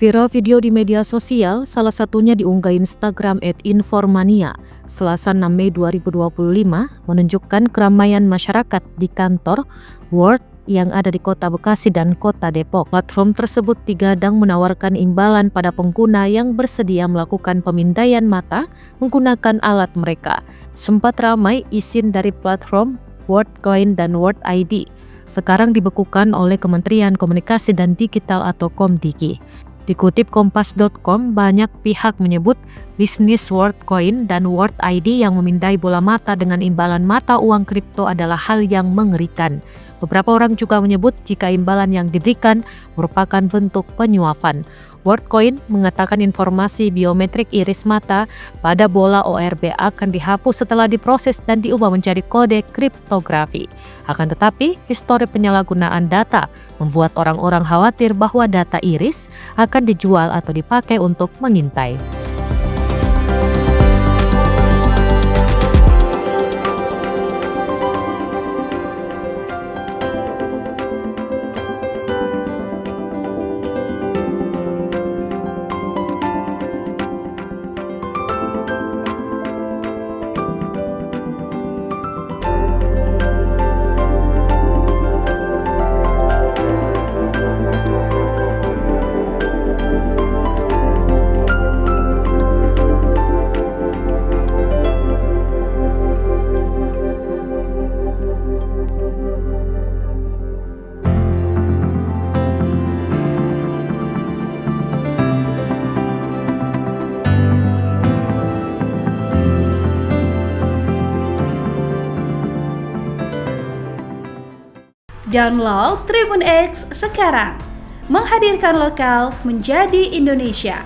Viral video di media sosial, salah satunya diunggah Instagram @informania, Selasa 6 Mei 2025, menunjukkan keramaian masyarakat di kantor World yang ada di Kota Bekasi dan Kota Depok. Platform tersebut digadang menawarkan imbalan pada pengguna yang bersedia melakukan pemindaian mata menggunakan alat mereka. Sempat ramai izin dari platform WorldCoin dan World ID. Sekarang dibekukan oleh Kementerian Komunikasi dan Digital atau Komdigi. Dikutip kompas.com, banyak pihak menyebut bisnis WorldCoin dan World ID yang memindai bola mata dengan imbalan mata uang kripto adalah hal yang mengerikan. Beberapa orang juga menyebut jika imbalan yang diberikan merupakan bentuk penyuapan. WorldCoin mengatakan informasi biometrik iris mata pada bola ORB akan dihapus setelah diproses dan diubah menjadi kode kriptografi. Akan tetapi, histori penyalahgunaan data membuat orang-orang khawatir bahwa data iris akan dijual atau dipakai untuk mengintai. Download Tribun X sekarang, menghadirkan lokal menjadi Indonesia.